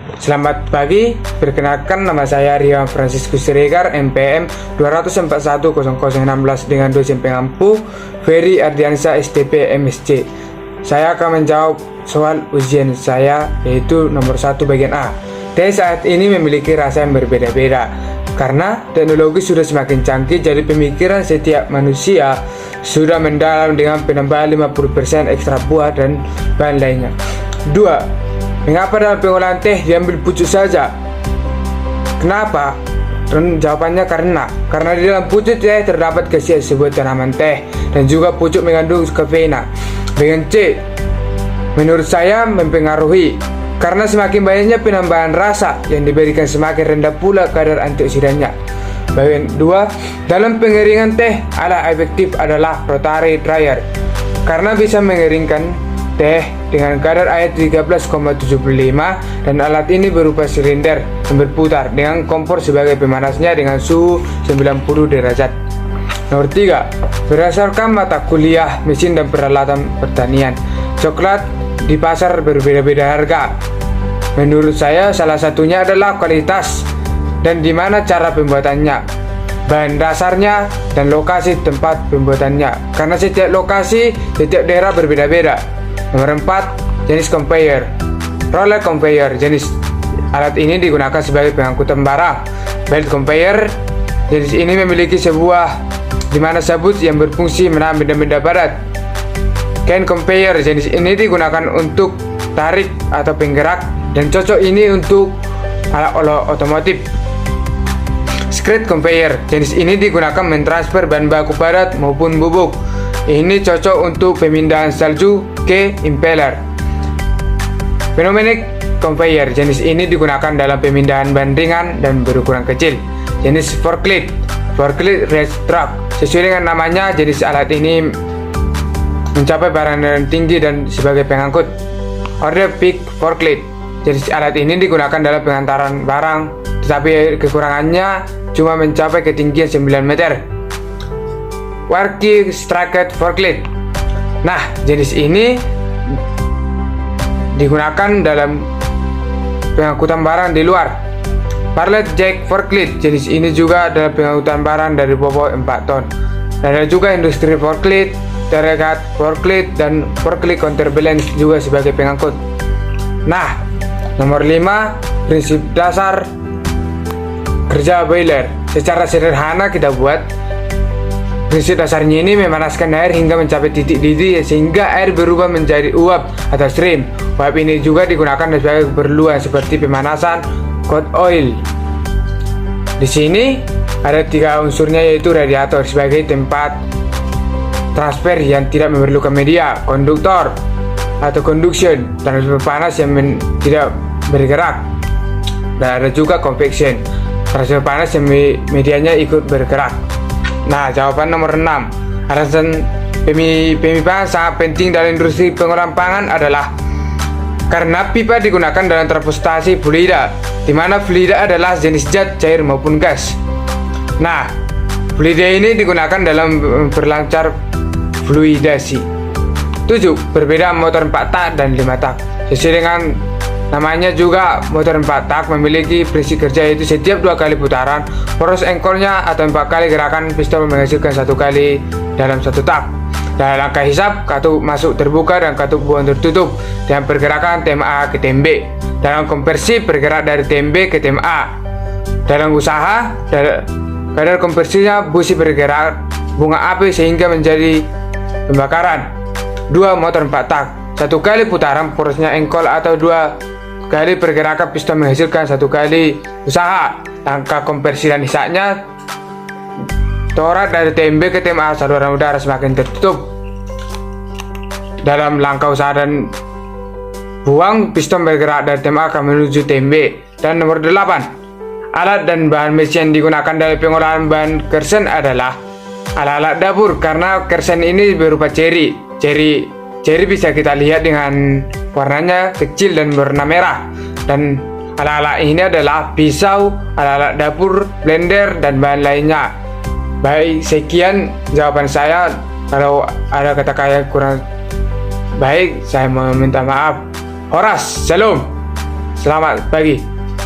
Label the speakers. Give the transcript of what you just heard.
Speaker 1: Selamat pagi, perkenalkan nama saya Rio Franciscus Siregar, MPM 2410016 dengan dosen pengampu Ferry Ardiansa STP MSc. Saya akan menjawab soal ujian saya, yaitu nomor 1 bagian A. Tes saat ini memiliki rasa yang berbeda-beda karena teknologi sudah semakin canggih, jadi pemikiran setiap manusia sudah mendalam dengan penambahan 50% ekstra buah dan bahan lainnya. 2. Mengapa dalam pengolahan teh diambil pucuk saja? Kenapa? Dan jawabannya karena di dalam pucuk teh terdapat khasiat sebuah tanaman teh dan juga pucuk mengandung kafeina. Bagian C, menurut saya mempengaruhi karena semakin banyaknya penambahan rasa yang diberikan semakin rendah pula kadar antioksidannya. Bagian 2, dalam pengeringan teh alat efektif adalah rotary dryer karena bisa mengeringkan teh dengan kadar air 13,75 dan alat ini berupa silinder yang berputar dengan kompor sebagai pemanasnya dengan suhu 90 derajat. Nomor 3, berdasarkan mata kuliah mesin dan peralatan pertanian, coklat di pasar berbeda-beda harga. Menurut saya salah satunya adalah kualitas dan di mana cara pembuatannya, bahan dasarnya, dan lokasi tempat pembuatannya. Karena setiap lokasi, setiap daerah berbeda-beda. Nomor 4, jenis conveyor. Roller conveyor, jenis alat ini digunakan sebagai pengangkutan barang. Belt conveyor, jenis ini memiliki sebuah di mana sabut yang berfungsi menahan benda-benda berat. Can conveyor, jenis ini digunakan untuk tarik atau penggerak dan cocok ini untuk alat otomotif. Screed conveyor, jenis ini digunakan mentransfer bahan baku padat maupun bubuk. Ini cocok untuk pemindahan salju ke impeller. Pneumatic conveyor, jenis ini digunakan dalam pemindahan bahan ringan dan berukuran kecil. Jenis forklift race truck, sesuai dengan namanya, jenis alat ini mencapai barang yang tinggi dan sebagai pengangkut. Order pick forklift, jenis alat ini digunakan dalam pengantaran barang, tetapi kekurangannya cuma mencapai ketinggian 9 meter. Worky strapped forklift, nah jenis ini digunakan dalam pengangkutan barang di luar. Pallet jack forklift, jenis ini juga dalam pengangkutan barang dari bobot 4 ton. Dan ada juga industri forklift, derrick forklift, dan forklift counterbalance juga sebagai pengangkut. Nah, nomor 5, prinsip dasar kerja boiler. Secara sederhana kita buat prinsip dasarnya ini memanaskan air hingga mencapai titik didih sehingga air berubah menjadi uap atau steam. Uap ini juga digunakan sebagai keperluan seperti pemanasan hot oil. Di sini ada 3 unsurnya, yaitu radiator sebagai tempat transfer yang tidak memerlukan media, konduktor atau conduction, transfer panas yang tidak bergerak, dan ada juga convection, transfer panas yang medianya ikut bergerak. Nah, jawaban nomor 6, alasan pemipahan sangat penting dalam industri pengolahan pangan adalah karena pipa digunakan dalam transportasi fluida, di mana fluida adalah jenis zat cair maupun gas. Nah, fluida ini digunakan dalam berlancar fluidasi. 7. Perbedaan motor 4 tak dan 5 tak. Sesuai dengan namanya juga, motor 4 tak memiliki prinsip kerja yaitu setiap 2 kali putaran, poros engkolnya atau 4 kali gerakan piston menghasilkan 1 kali dalam 1 tak. Dalam langkah hisap, katup masuk terbuka dan katup buang tertutup dengan pergerakan tem A ke tem B. Dalam konversi, bergerak dari tem B ke tem A. Dalam usaha, kadar konversinya busi bergerak bunga api sehingga menjadi pembakaran. 2. Motor 4 tak, 1 kali putaran porosnya engkol atau 2 kali pergerakan piston menghasilkan 1 kali usaha. Langkah konversi dan hisapnya, torat dari tem B ke tem A, saluran udara semakin tertutup. Dalam langkah usaha dan buang, piston bergerak dari tem A akan menuju tem B. Dan nomor 8, alat dan bahan mesin yang digunakan dalam pengolahan bahan kersen adalah alat-alat dapur, karena kersen ini berupa ceri bisa kita lihat dengan warnanya kecil dan berwarna merah. Dan alat-alat ini adalah pisau, alat-alat dapur, blender, dan bahan lainnya. Baik, sekian jawaban saya. Kalau ada kata-kata yang kurang baik, saya meminta maaf. Horas, shalom. Selamat pagi.